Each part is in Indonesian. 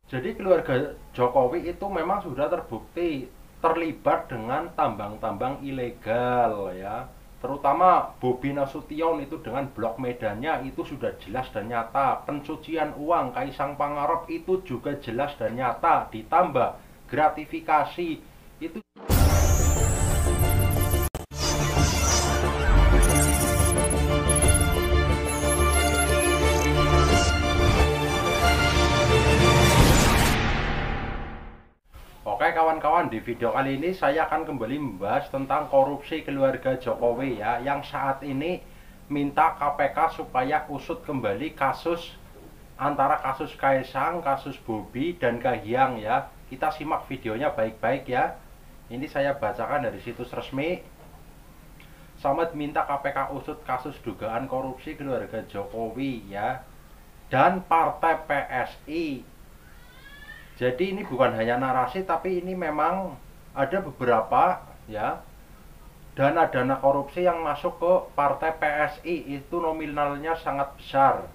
Jadi keluarga Jokowi itu memang sudah terbukti terlibat dengan tambang-tambang ilegal ya. Terutama Bobi Nasution itu dengan blok medannya itu sudah jelas dan nyata. Pencucian uang Kaisang Pangarep itu juga jelas dan nyata. Ditambah gratifikasi itu. Oke kawan-kawan, di video kali ini saya akan kembali membahas tentang korupsi keluarga Jokowi ya, yang saat ini minta KPK supaya usut kembali kasus antara kasus Kaisang, kasus Bobi dan Kahiyang ya. Kita simak videonya baik-baik ya. Ini saya bacakan dari situs resmi. Samad minta KPK usut kasus dugaan korupsi keluarga Jokowi ya dan partai PSI. Jadi ini bukan hanya narasi, tapi ini memang ada beberapa ya dana-dana korupsi yang masuk ke partai PSI itu nominalnya sangat besar.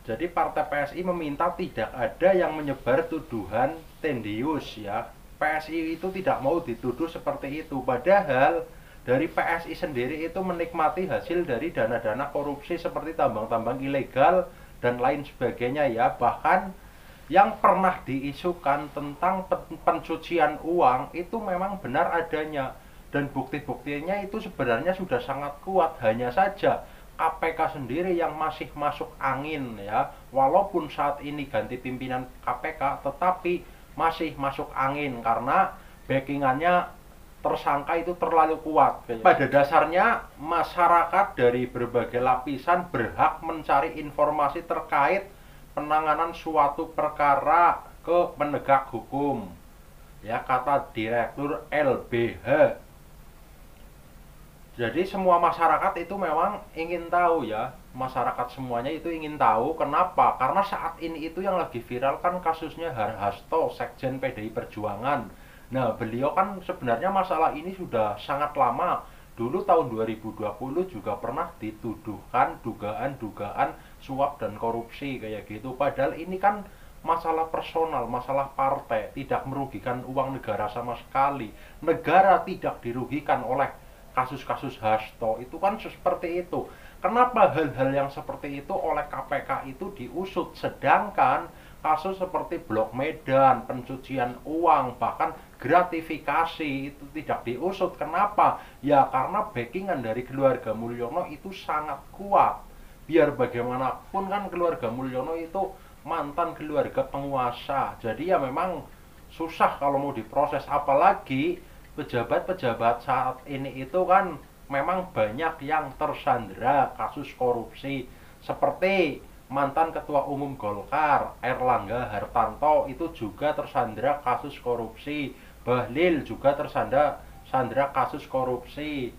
Jadi partai PSI meminta tidak ada yang menyebar tuduhan tendius ya. PSI itu tidak mau dituduh seperti itu. Padahal dari PSI sendiri itu menikmati hasil dari dana-dana korupsi seperti tambang-tambang ilegal dan lain sebagainya ya. Bahkan yang pernah diisukan tentang pencucian uang itu memang benar adanya. Dan bukti-buktinya itu sebenarnya sudah sangat kuat. Hanya saja KPK sendiri yang masih masuk angin ya. Walaupun saat ini ganti pimpinan KPK, tetapi masih masuk angin karena backingannya tersangka itu terlalu kuat. Pada dasarnya masyarakat dari berbagai lapisan berhak mencari informasi terkait penanganan suatu perkara ke penegak hukum ya, kata Direktur LBH. Jadi semua masyarakat itu memang ingin tahu ya, masyarakat semuanya itu ingin tahu. Kenapa? Karena saat ini itu yang lagi viral kan kasusnya Harhasto, Sekjen PDI Perjuangan. Nah, beliau kan sebenarnya masalah ini sudah sangat lama. Dulu tahun 2020 juga pernah dituduhkan dugaan-dugaan suap dan korupsi kayak gitu. Padahal ini kan masalah personal, masalah partai, tidak merugikan uang negara sama sekali. Negara tidak dirugikan oleh kasus-kasus Hasto, itu kan seperti itu. Kenapa hal-hal yang seperti itu oleh KPK itu diusut, sedangkan kasus seperti Blok Medan, pencucian uang, bahkan gratifikasi itu tidak diusut? Kenapa? Ya karena backingan dari keluarga Mulyono itu sangat kuat. Biar bagaimanapun kan keluarga Mulyono itu mantan keluarga penguasa. Jadi ya memang susah kalau mau diproses, apalagi pejabat-pejabat saat ini itu kan memang banyak yang tersandera kasus korupsi, seperti mantan ketua umum Golkar Erlangga Hartarto itu juga tersandera kasus korupsi, Bahlil juga tersandera kasus korupsi,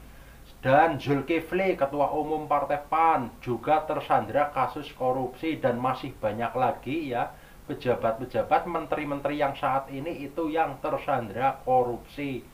dan Zulkifli ketua umum Partai PAN juga tersandera kasus korupsi, dan masih banyak lagi ya pejabat-pejabat menteri-menteri yang saat ini itu yang tersandera korupsi.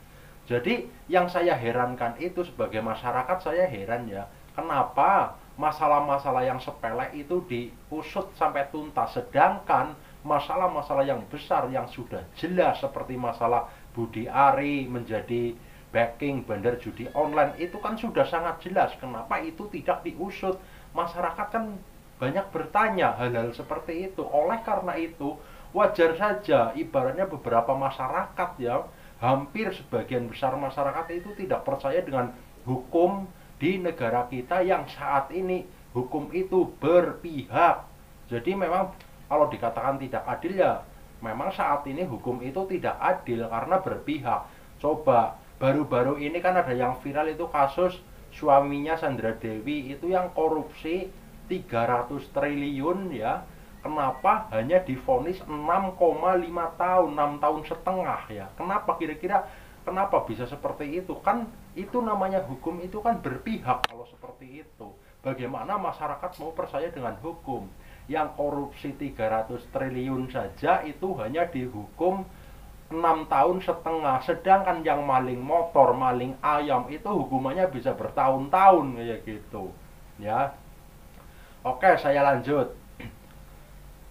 Jadi yang saya herankan itu sebagai masyarakat, saya heran ya, kenapa masalah-masalah yang sepele itu diusut sampai tuntas, sedangkan masalah-masalah yang besar yang sudah jelas seperti masalah Budi Ari menjadi backing bandar judi online itu kan sudah sangat jelas. Kenapa itu tidak diusut? Masyarakat kan banyak bertanya hal-hal seperti itu. Oleh karena itu wajar saja ibaratnya beberapa masyarakat ya, hampir sebagian besar masyarakat itu tidak percaya dengan hukum di negara kita yang saat ini hukum itu berpihak. Jadi memang kalau dikatakan tidak adil ya memang saat ini hukum itu tidak adil karena berpihak. Coba baru-baru ini kan ada yang viral itu kasus suaminya Sandra Dewi itu yang korupsi 300 triliun ya. Kenapa hanya divonis 6,5 tahun, 6 tahun setengah ya? Kenapa kira-kira, kenapa bisa seperti itu? Kan itu namanya hukum itu kan berpihak kalau seperti itu. Bagaimana masyarakat mau percaya dengan hukum? Yang korupsi 300 triliun saja itu hanya dihukum 6 tahun setengah, sedangkan yang maling motor, maling ayam itu hukumannya bisa bertahun-tahun kayak gitu. Ya. Oke, saya lanjut.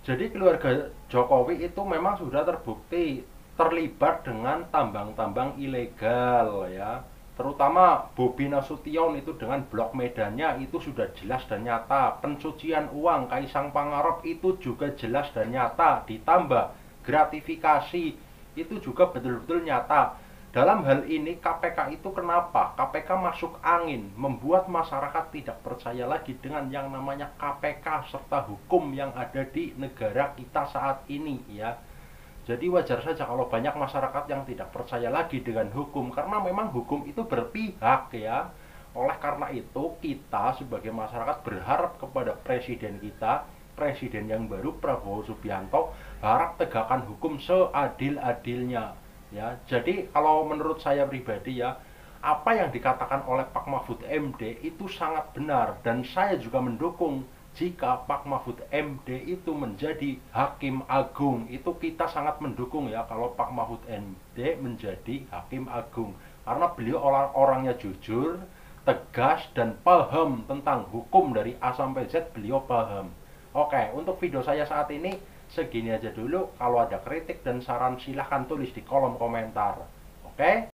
Jadi keluarga Jokowi itu memang sudah terbukti terlibat dengan tambang-tambang ilegal ya. Terutama Bobi Nasution itu dengan blok medannya itu sudah jelas dan nyata. Pencucian uang Kaisang Pangarep itu juga jelas dan nyata. Ditambah gratifikasi itu juga betul-betul nyata. Dalam hal ini KPK itu kenapa? KPK masuk angin, membuat masyarakat tidak percaya lagi dengan yang namanya KPK serta hukum yang ada di negara kita saat ini ya. Jadi wajar saja kalau banyak masyarakat yang tidak percaya lagi dengan hukum karena memang hukum itu berpihak ya. Oleh karena itu kita sebagai masyarakat berharap kepada presiden kita, presiden yang baru Prabowo Subianto, harap tegakkan hukum seadil-adilnya ya. Jadi kalau menurut saya pribadi ya, apa yang dikatakan oleh Pak Mahfud MD itu sangat benar dan saya juga mendukung jika Pak Mahfud MD itu menjadi Hakim Agung. Itu kita sangat mendukung ya kalau Pak Mahfud MD menjadi Hakim Agung karena beliau orangnya jujur, tegas dan paham tentang hukum dari A sampai Z. Beliau paham. Oke, untuk video saya saat ini segini aja dulu. Kalau ada kritik dan saran silahkan tulis di kolom komentar. Oke.